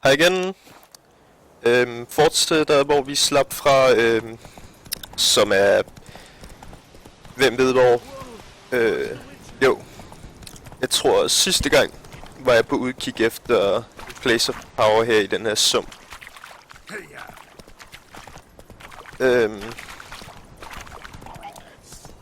Hej igen. Fortsætter, hvor vi slap fra, som er... Hvem ved hvor? Jo. Jeg tror sidste gang var jeg på udkig efter Place of Power her i den her sump.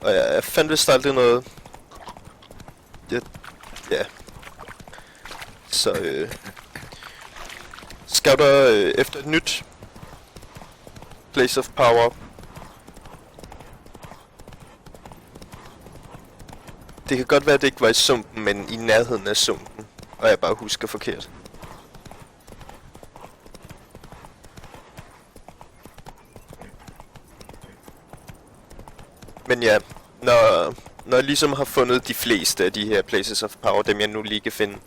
Og jeg fandt vist aldrig noget. Ja. Så scouter efter et nyt Place of Power. Det kan godt være, at det ikke var i sumpen, men i nærheden af sumpen. Og jeg bare husker forkert. Men ja, når jeg ligesom har fundet de fleste af de her Places of Power, dem jeg nu lige kan finde,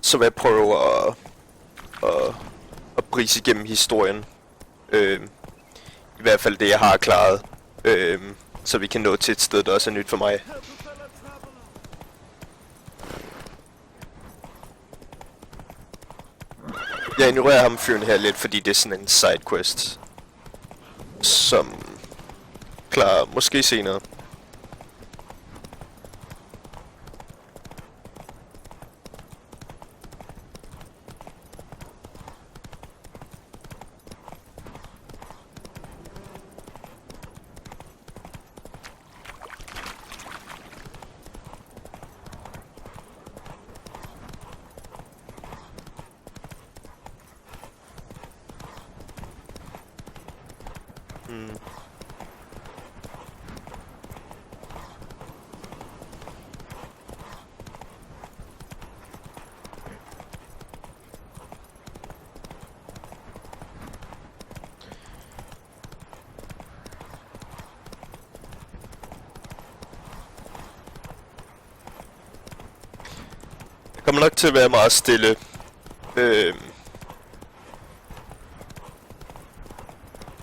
så vil jeg prøve at brise igennem historien. I hvert fald det jeg har klaret, så vi kan nå til et sted, der også er nyt for mig. Jeg ignorerer ham fyren her lidt, fordi det er sådan en sidequest, som klarer måske senere. Det kommer nok til at være meget stille.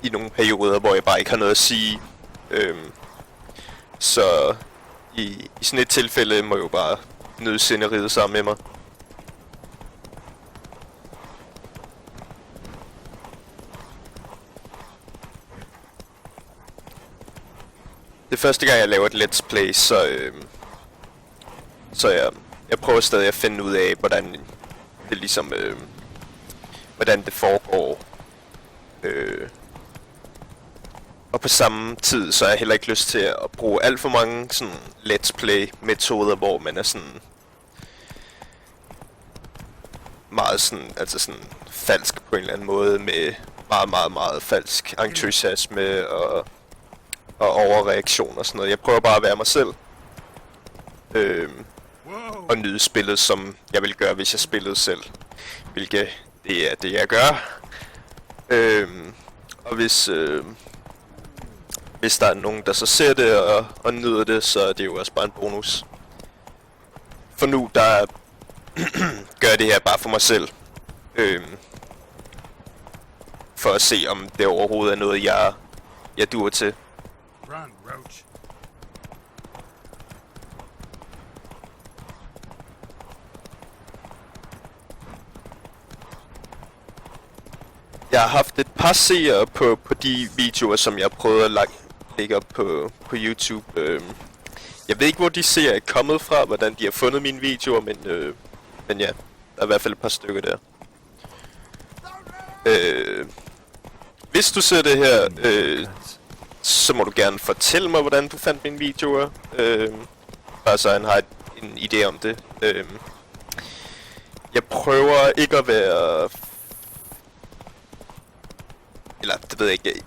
I nogle perioder, hvor jeg bare ikke har noget at sige. Så i sådan et tilfælde må jeg jo bare nyde sceneriet sammen med mig. Det er første gang jeg laver et let's play, så jeg prøver stadig at finde ud af, hvordan det ligesom, hvordan det foregår. Og på samme tid, så har jeg heller ikke lyst til at bruge alt for mange sådan let's play metoder, hvor man er sådan meget sådan, altså sådan falsk på en eller anden måde, med meget falsk entusiasme og overreaktion og sådan noget. Jeg prøver bare at være mig selv. Og nyde spillet, som jeg ville gøre, hvis jeg spillede selv. Hvilket det er det, jeg gør. Og hvis der er nogen, der så ser det og nyder det, så er det jo også bare en bonus. For nu, der gør jeg det her bare for mig selv. For at se, om det overhovedet er noget, jeg duer til. Run, Roach. Jeg har haft et par seere på de videoer, som jeg prøvede at lægge op på YouTube. Jeg ved ikke, hvor de seere er kommet fra, hvordan de har fundet mine videoer, men ja, der er i hvert fald et par stykker der. Hvis du ser det her, så må du gerne fortælle mig, hvordan du fandt mine videoer. Bare så han har en idé om det. Jeg prøver ikke at være... Eller, det ved jeg ikke.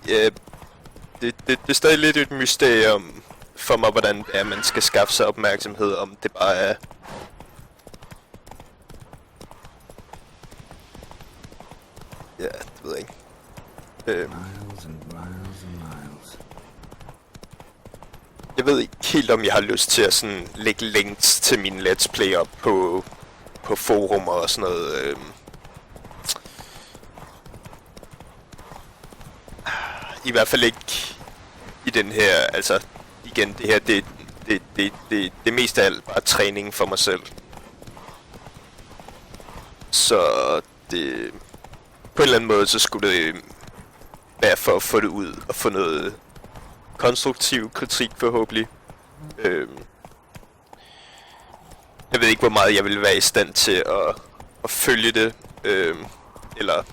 Det er stadig lidt et mysterium for mig, hvordan man skal skaffe sig opmærksomhed, om det bare er... Ja, det ved jeg ikke. Jeg ved ikke helt, om jeg har lyst til at sådan lægge links til mine let's play op på forumer og sådan noget. I hvert fald ikke i den her, altså igen, det her, det det meste af alt bare træning for mig selv. Så det... På en eller anden måde, så skulle det være for at få det ud og få noget konstruktiv kritik forhåbentlig. Jeg ved ikke, hvor meget jeg vil være i stand til at følge det, eller...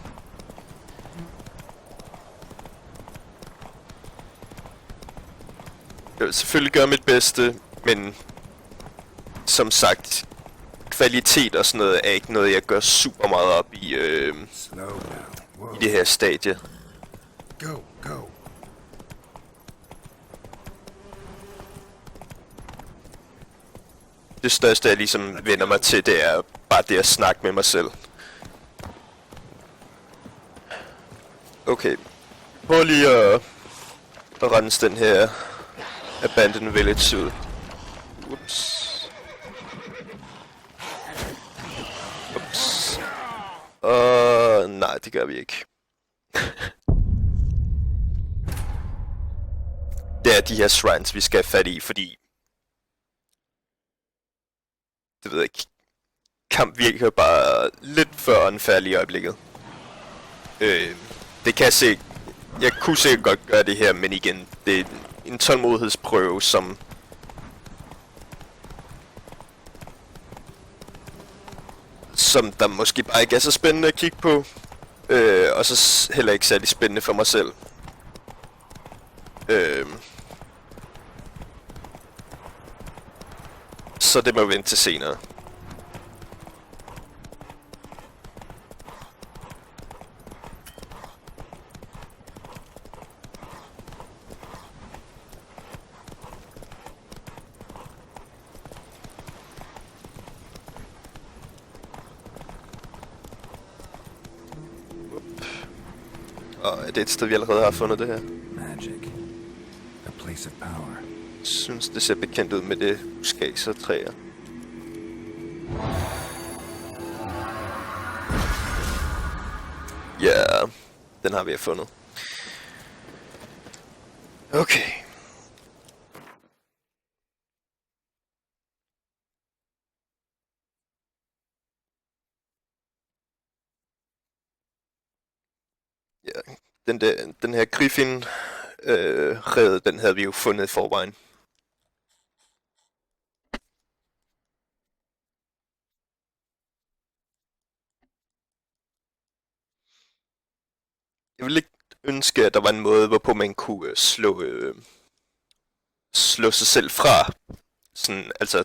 Jeg vil selvfølgelig gøre mit bedste, men som sagt, kvalitet og sådan noget er ikke noget, jeg gør super meget op i, Slow down. Whoa. i det her stadie. Go, go. Det største, jeg ligesom vender mig til, det er bare det at snakke med mig selv. Okay. Prøv lige at rense den her Abandoned Village ud. Ups. Ups. Nej, det gør vi ikke. Det er de her shrines, vi skal have fat i, fordi... Det ved jeg ikke. Kamp virker bare lidt for unfairlig i øjeblikket. Det kan jeg se... Jeg kunne sikkert godt gøre det her, men igen, det er en tålmodighedsprøve, som... Som der måske bare ikke er så spændende at kigge på. Og så heller ikke særlig spændende for mig selv. Så det må vi vente til senere. Og er det et sted, vi allerede har fundet det her? Magic. A place of power. Jeg synes, det ser bekendt ud med det buskads og træer. Ja, den har vi fundet. Okay. Ja, den her Griffin red, den havde vi jo fundet i forvejen. Jeg ville ikke ønske, at der var en måde, hvorpå man kunne slå sig selv fra. Sådan, altså,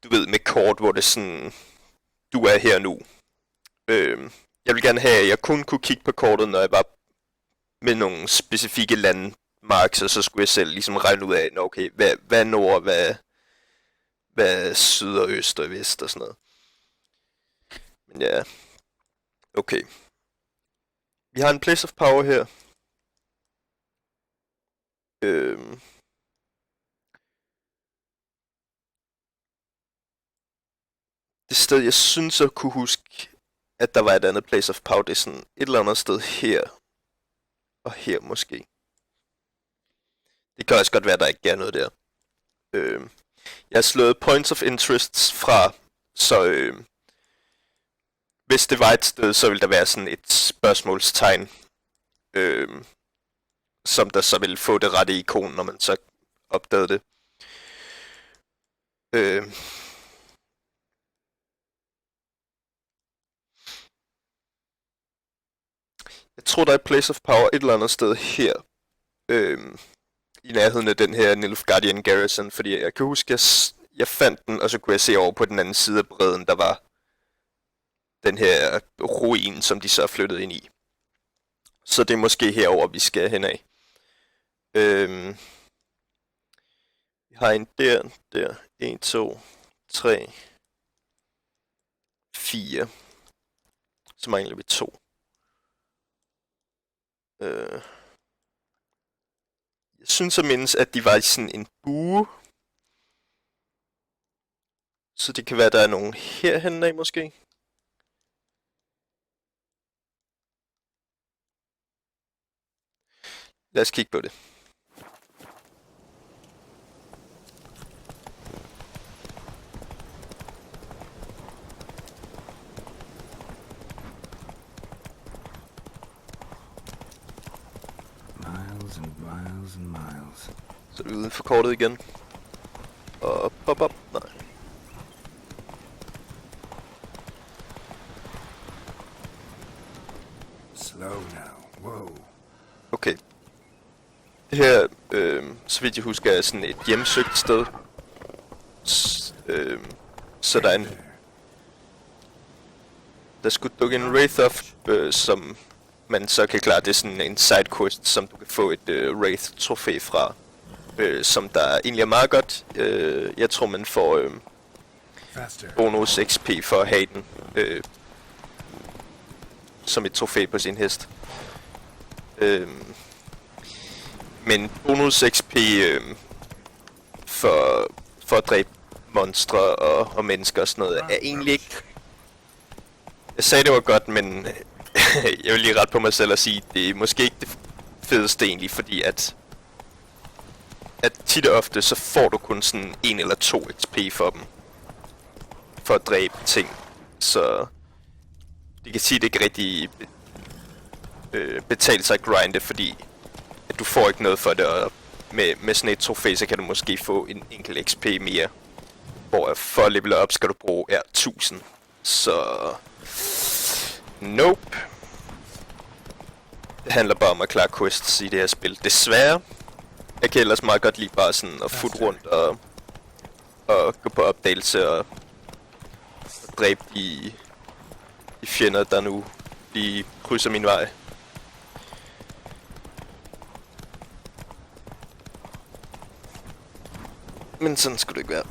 du ved, med kort, hvor det sådan, du er her nu. Jeg vil gerne have, at jeg kun kunne kigge på kortet, når jeg var med nogle specifikke landmarks, og så skulle jeg selv ligesom regne ud af, okay, hvad er nord, hvad er syd og øst og vest og sådan noget. Men ja, okay. Vi har en place of power her. Det sted, jeg synes at kunne huske, at der var et andet place of power, det er sådan et eller andet sted her. Og her måske. Det kan også godt være, at der ikke er noget der. Jeg har slået points of interest fra, så hvis det var et sted, så ville der være sådan et spørgsmålstegn, som der så ville få det rette ikon, når man så opdagede det. Jeg tror, der er et place of power et eller andet sted her. I nærheden af den her Nilfgaardian Garrison, fordi jeg kan huske, at jeg fandt den, og så kunne jeg se over på den anden side af bredden, der var den her ruin, som de så er flyttet ind i. Så det er måske herover vi skal hen af. Vi har en der, 1, 2, 3, 4. Så mangler vi 2. Jeg synes at mindes, at de var i sådan en bue. Så det kan være, der er nogen herhen af måske. Lad os kigge på det. things. Så er vi uden for kortet igen. Og pop up. Nej. Slow now. Whoa. Okay. Det her, så vidt jeg husker, er sådan et hjemsøgt sted. Så der er en... Der skulle dukke en Wraith op, som man så kan klare. Det er sådan en sidequest, som du kan få et Wraith-trofæ fra. Som der egentlig er meget godt. Jeg tror, man får Faster. bonus XP for at have den. Som et trofæ på sin hest. Men bonus XP for at dræbe monstre og mennesker og sådan noget er egentlig ikke... Jeg sagde det var godt, men jeg vil lige rette på mig selv og sige, det er måske ikke det fedeste egentlig, fordi at tit og ofte så får du kun sådan 1 eller 2 XP for dem. For at dræbe ting. Så det kan sige, at det ikke rigtig betale sig at grinde, fordi at du får ikke noget for det, og med sådan et trofæ, så kan du måske få en enkelt XP mere. Hvor for at level op skal du bruge 1000. Så... Nope. Det handler bare om at klare quests i det her spil. Desværre. Jeg kan ellers meget godt lide bare sådan at futte rundt og gå på opdagelse og dræbe de fjender, der nu lige krydser min vej. Men sådan skulle det ikke være.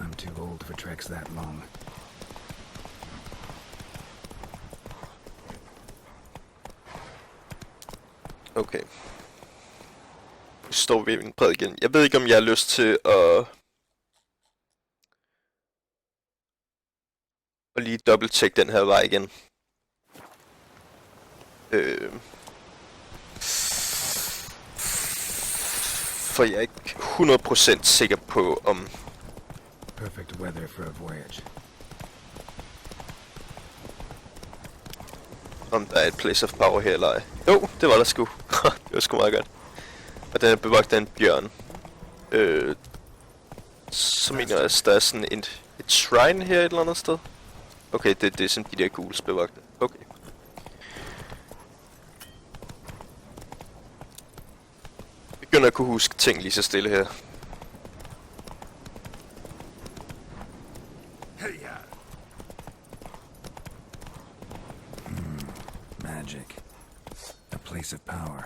I'm too old for treks that long. Okay. Nu står vi ved en prædiken. Jeg ved ikke, om jeg har lyst til at lige dobbelt-check den her vej igen. For jeg er ikke 100% sikker på, Perfect weather for a voyage. om der er et place of power her eller ej. Jo, det var der sgu. Det var sgu meget godt. Og den er bevogtet af en bjørn. Så mener jeg, at der er sådan et shrine her et eller andet sted. Okay, det er sådan de der ghouls bevogtet. Okay. Jeg begynder at kunne huske ting lige så stille her. Magic. A place of power.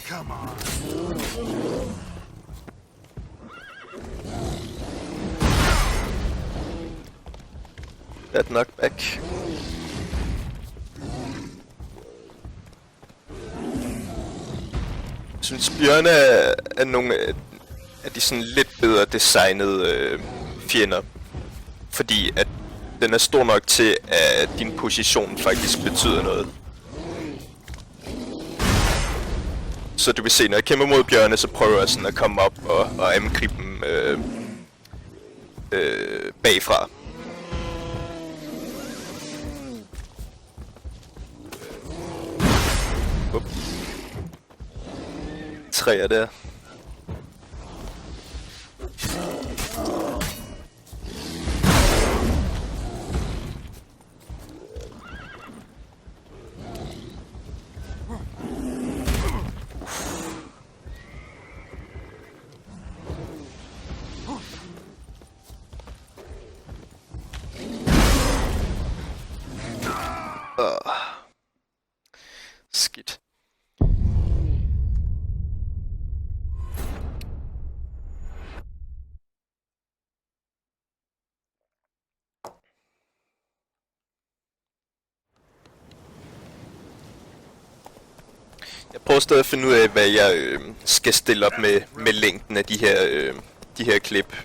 Come on. That knockback. Jeg synes, bjørne er nogle af de sådan lidt bedre designede fjender. Fordi at den er stor nok til, at din position faktisk betyder noget. Så du vil se, når jeg kæmper mod bjørne, så prøver jeg sådan at komme op og angribe dem bagfra. Træer der. Skidt. Jeg prøver stadig at finde ud af, hvad jeg skal stille op med længden af de her klip.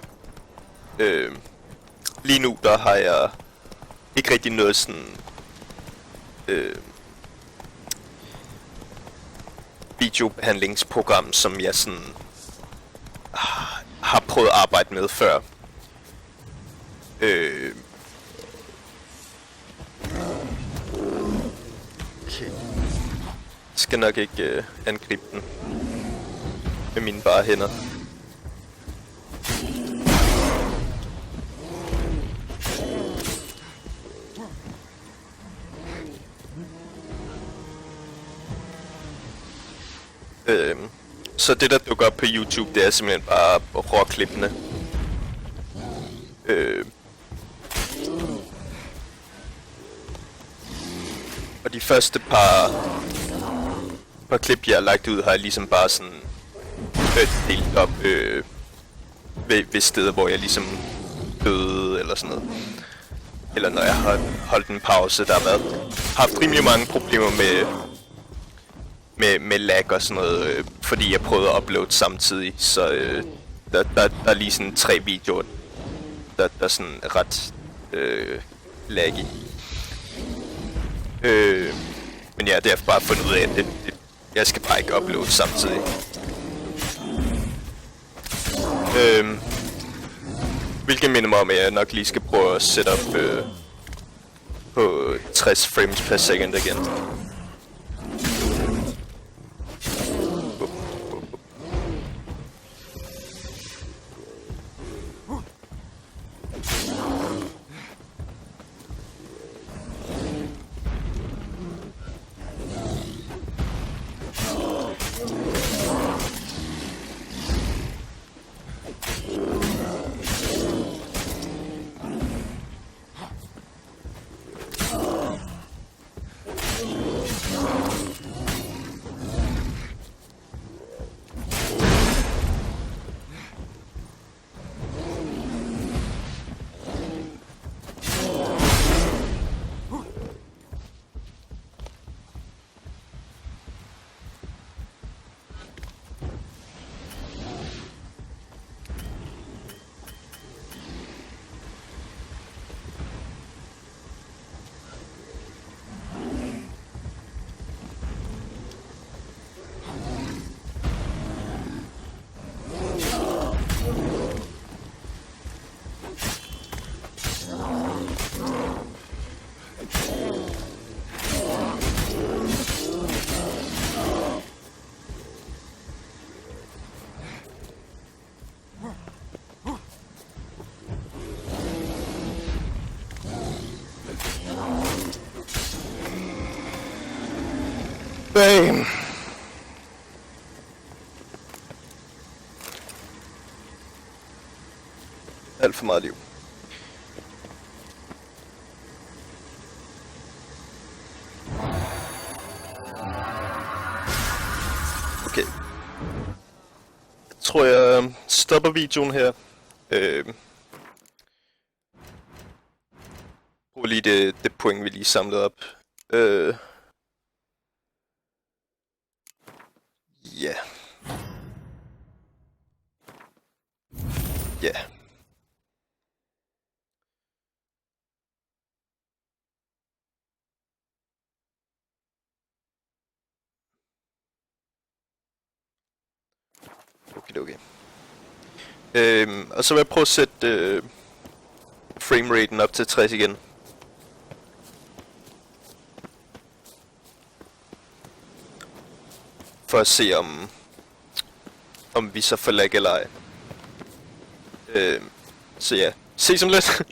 Lige nu der har jeg ikke rigtig noget sådan videobehandlingsprogram, som jeg sådan har prøvet at arbejde med før. Skal nok ikke angribe den med mine bare hænder. Så det der dukker op på YouTube, det er simpelthen bare råklippene. Og de første par klip, jeg har lagt ud, har jeg ligesom bare sådan delt op ved steder, hvor jeg ligesom døde eller sådan noget. Eller når jeg har holdt en pause, der har haft rimelig mange problemer med lag og sådan noget, fordi jeg prøvede at uploade samtidig, så der er lige sådan 3 videoer, der er sådan ret laggy. Men ja, det har jeg bare fundet ud af, at jeg skal bare ikke uploade samtidig. Hvilket minder mig om, at jeg nok lige skal prøve at sætte op på 60 frames per second igen. Bam! Alt for meget liv. Okay. Jeg tror, jeg stopper videoen her. Prøv lige det point, vi lige samlede op. Ja. Ja. Okay. Og så vil jeg prøve at sætte frameraten op til 60 igen. For at se om vi så får lag eller ej. Så ja, ses om lidt.